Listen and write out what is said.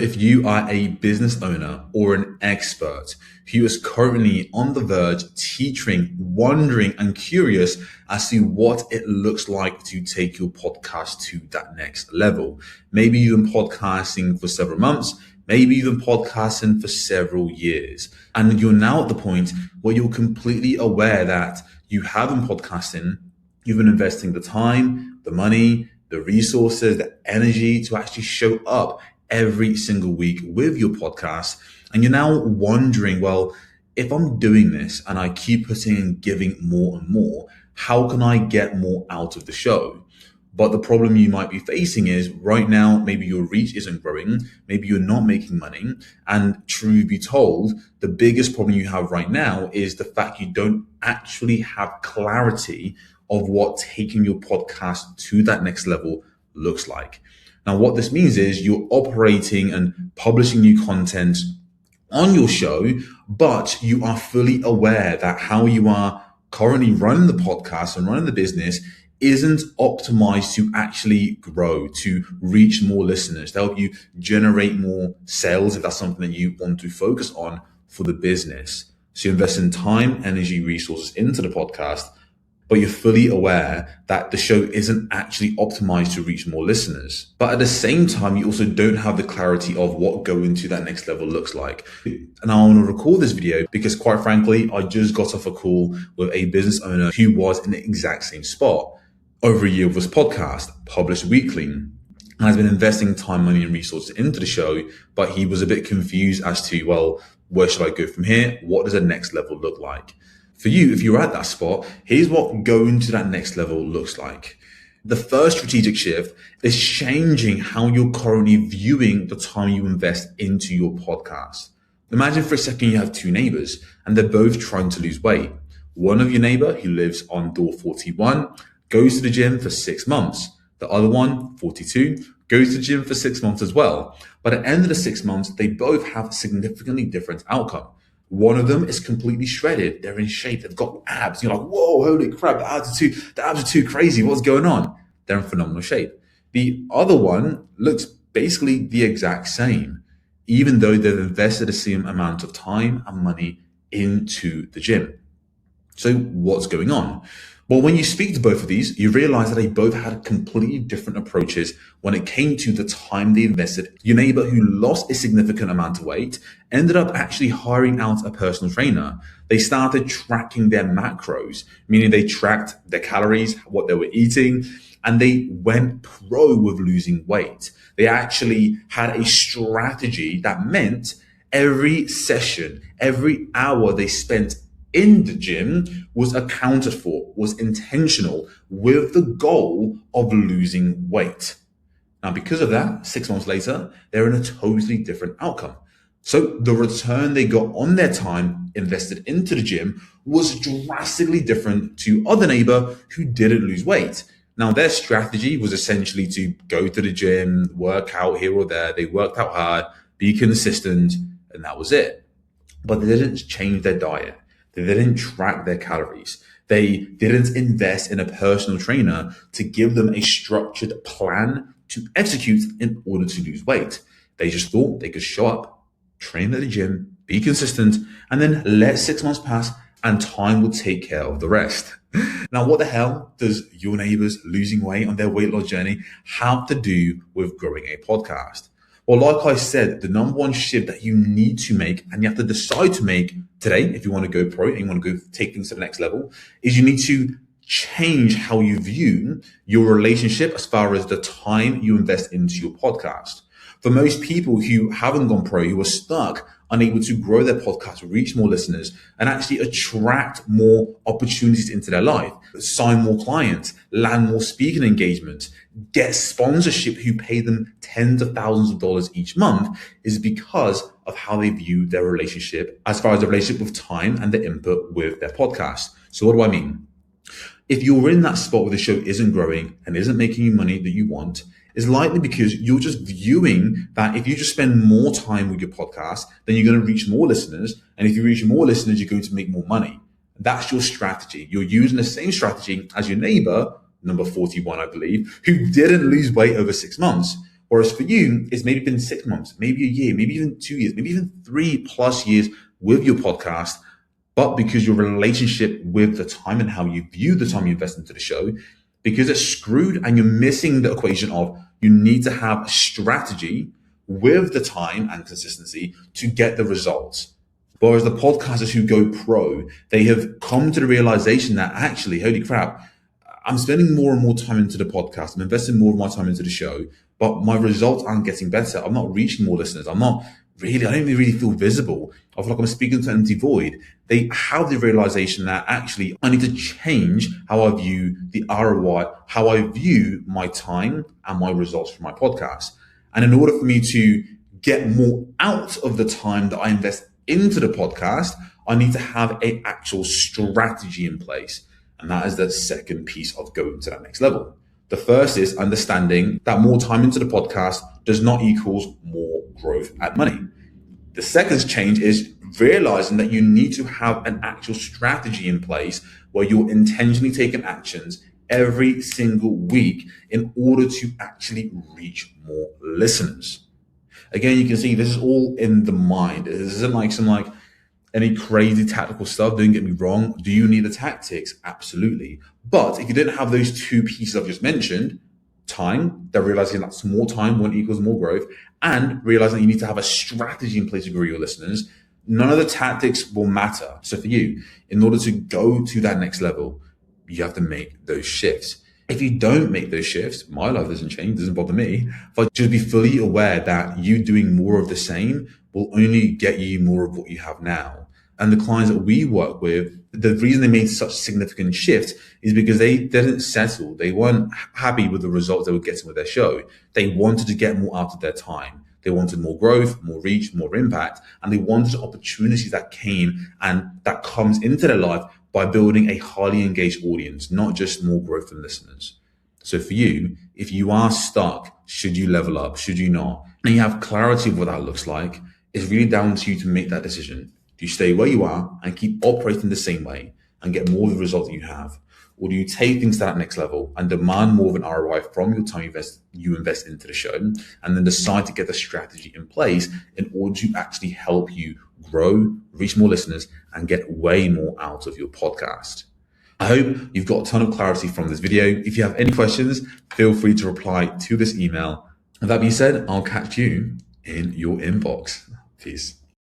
if you are a business owner or an expert who is currently on the verge, teetering, wondering and curious as to what it looks like to take your podcast to that next level. Maybe you've been podcasting for several months, maybe you've been podcasting for several years, and you're now at the point where you're completely aware that you have been podcasting, you've been investing the time, the money, the resources, the energy to actually show up every single week with your podcast. And you're now wondering, well, if I'm doing this and I keep putting and giving more and more, how can I get more out of the show? But the problem you might be facing is right now, maybe your reach isn't growing, maybe you're not making money. And truth be told, the biggest problem you have right now is the fact you don't actually have clarity of what taking your podcast to that next level looks like. Now, what this means is you're operating and publishing new content on your show, but you are fully aware that how you are currently running the podcast and running the business isn't optimized to actually grow, to reach more listeners, to help you generate more sales if that's something that you want to focus on for the business. So you invest in time, energy, resources into the podcast, but you're fully aware that the show isn't actually optimized to reach more listeners. But at the same time, you also don't have the clarity of what going to that next level looks like. And I want to record this video because, quite frankly, I just got off a call with a business owner who was in the exact same spot. Over a year with his podcast, published weekly, and has been investing time, money, and resources into the show, but he was a bit confused as to, well, where should I go from here? What does the next level look like? For you, if you're at that spot, here's what going to that next level looks like. The first strategic shift is changing how you're currently viewing the time you invest into your podcast. Imagine for a second you have two neighbors and they're both trying to lose weight. One of your neighbor who lives on door 41 goes to the gym for 6 months. The other one, 42, goes to the gym for 6 months as well. But at the end of the 6 months, they both have significantly different outcome. One of them is completely shredded. They're in shape. They've got abs. You're like, whoa, holy crap, the abs are too crazy. What's going on? They're in phenomenal shape. The other one looks basically the exact same, even though they've invested the same amount of time and money into the gym. So what's going on? Well, when you speak to both of these, you realize that they both had completely different approaches when it came to the time they invested. Your neighbor who lost a significant amount of weight ended up actually hiring out a personal trainer. They started tracking their macros, meaning they tracked their calories, what they were eating, and they went pro with losing weight. They actually had a strategy that meant every session, every hour they spent in the gym was accounted for, was intentional with the goal of losing weight. Now, because of that, 6 months later, they're in a totally different outcome. So the return they got on their time invested into the gym was drastically different to other neighbor who didn't lose weight. Now, their strategy was essentially to go to the gym, work out here or there. They worked out hard, be consistent, and that was it. But they didn't change their diet. They didn't track their calories. They didn't invest in a personal trainer to give them a structured plan to execute in order to lose weight. They just thought they could show up, train at the gym, be consistent, and then let 6 months pass and time will take care of the rest. Now, what the hell does your neighbors losing weight on their weight loss journey have to do with growing a podcast? Well, like I said, the number one shift that you need to make and you have to decide to make today, if you want to go pro and you want to go take things to the next level, is you need to change how you view your relationship as far as the time you invest into your podcast. For most people who haven't gone pro, who are stuck, unable to grow their podcast, reach more listeners, and actually attract more opportunities into their life, sign more clients, land more speaking engagements, get sponsorship who pay them tens of thousands of dollars each month, is because of how they view their relationship as far as the relationship with time and the input with their podcast. So what do I mean? If you're in that spot where the show isn't growing and isn't making you money that you want, it's likely because you're just viewing that if you just spend more time with your podcast, then you're going to reach more listeners. And if you reach more listeners, you're going to make more money. That's your strategy. You're using the same strategy as your neighbor, number 41, I believe, who didn't lose weight over 6 months. Whereas for you, it's maybe been 6 months, maybe a year, maybe even 2 years, maybe even 3+ years with your podcast. But because your relationship with the time and how you view the time you invest into the show, because it's screwed and you're missing the equation of you need to have a strategy with the time and consistency to get the results. Whereas the podcasters who go pro, they have come to the realization that actually, holy crap, I'm spending more and more time into the podcast. I'm investing more of my time into the show, but my results aren't getting better. I'm not reaching more listeners. I don't really feel visible. I feel like I'm speaking to an empty void. They have the realization that actually I need to change how I view the ROI, how I view my time and my results from my podcast. And in order for me to get more out of the time that I invest into the podcast, I need to have an actual strategy in place. And that is the second piece of going to that next level. The first is understanding that more time into the podcast does not equals more growth and money. The second change is realizing that you need to have an actual strategy in place where you're intentionally taking actions every single week in order to actually reach more listeners. Again, you can see this is all in the mind. This isn't like any crazy tactical stuff. Don't get me wrong. Do you need the tactics? Absolutely. But if you didn't have those two pieces I've just mentioned, time, that realizing that more time won't equals more growth, and realizing that you need to have a strategy in place to grow your listeners, none of the tactics will matter. So for you, in order to go to that next level, you have to make those shifts. If you don't make those shifts, my life doesn't change, doesn't bother me. But just be fully aware that you doing more of the same will only get you more of what you have now. And the clients that we work with, the reason they made such significant shifts is because they didn't settle. They weren't happy with the results they were getting with their show. They wanted to get more out of their time. They wanted more growth, more reach, more impact, and they wanted opportunities that came and that comes into their life by building a highly engaged audience, not just more growth and listeners. So for you, if you are stuck, should you level up? Should you not? And you have clarity of what that looks like, it's really down to you to make that decision. Do you stay where you are and keep operating the same way and get more of the result that you have? Or do you take things to that next level and demand more of an ROI from your time you invest into the show, and then decide to get the strategy in place in order to actually help you grow, reach more listeners, and get way more out of your podcast? I hope you've got a ton of clarity from this video. If you have any questions, feel free to reply to this email. With that being said, I'll catch you in your inbox. Peace.